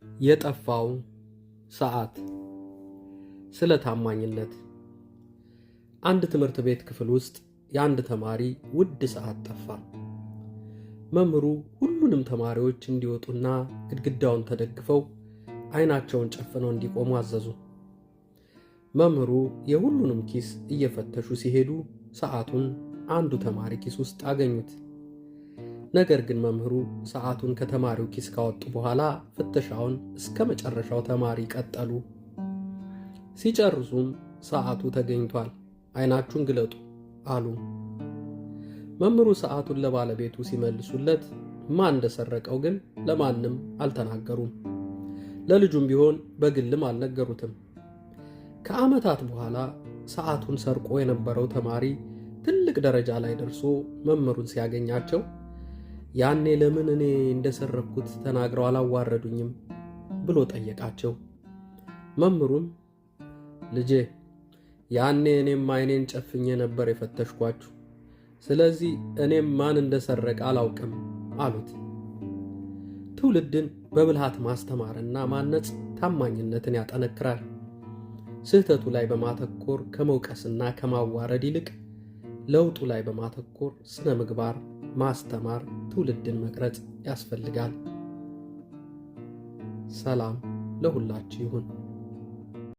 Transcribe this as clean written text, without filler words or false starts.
የጠፋው ሰዓት። ስለ ታማኝነት። አንድ ትምህርት ቤት ክፍል ውስጥ የአንድ ተማሪ ውድ ሰዓት ጠፋ። መምህሩ ሁሉንም ተማሪዎች እንዲወጡና ግድግዳውን ተደግፈው አይናቸውን ጨፍነው እንዲቆሙ አዘዙ። መምህሩ የሁሉንም ኪስ እየፈተሹ ሲሄዱ ሰዓቱን አንዱ ተማሪ ኪስ ውስጥ አገኙት። ነገር ግን መምህሩ ሰዓቱን ከተማሪው ኪስ ካወጡ በኋላ ፍተሻውን እስከ መጨረሻው ተማሪ ቀጠሉ። ሲጨርሱም ሰዓቱ ተገኝቷል፣ አይናችሁን ግለጡ አሉ። መምህሩ ሰዓቱን ለባለቤቱ ሲመልሱለት ማን እንደሰረቀው ግን ለማንም አልተናገሩም። ለልጁም ቢሆን በግልም አልነገሩትም። ከዓመታት በኋላ ሰዓቱን ሰርቆ የነበረው ተማሪ ትልቅ ደረጃ ላይ ደርሶ መምህሩን ሲያገኛቸው ያኔ ለምን እኔ እንደሰረኩት ተናግረው አላዋረዱኝም ብሎ ጠየቃቸው። መምህሩም ልጄ ያኔ እኔም አይኔን ጨፍኜ ነበር የፈተሽኳችሁ፣ ስለዚህ እኔም ማን እንደሰረቀ አላውቅም አሉት። ትውልድን በብልሃት ማስተማርና ማነጽ ታማኝነትን ያጠነክራል። ስህተቱ ላይ በማተኮር ከመውቀስና ከማዋረድ ይልቅ ለውጡ ላይ በማተኮር ስነ ምግባር ማስተማር ትውልድን መቅረጽ ያስፈልጋል። ሰላም ለሁላችሁ ይሁን።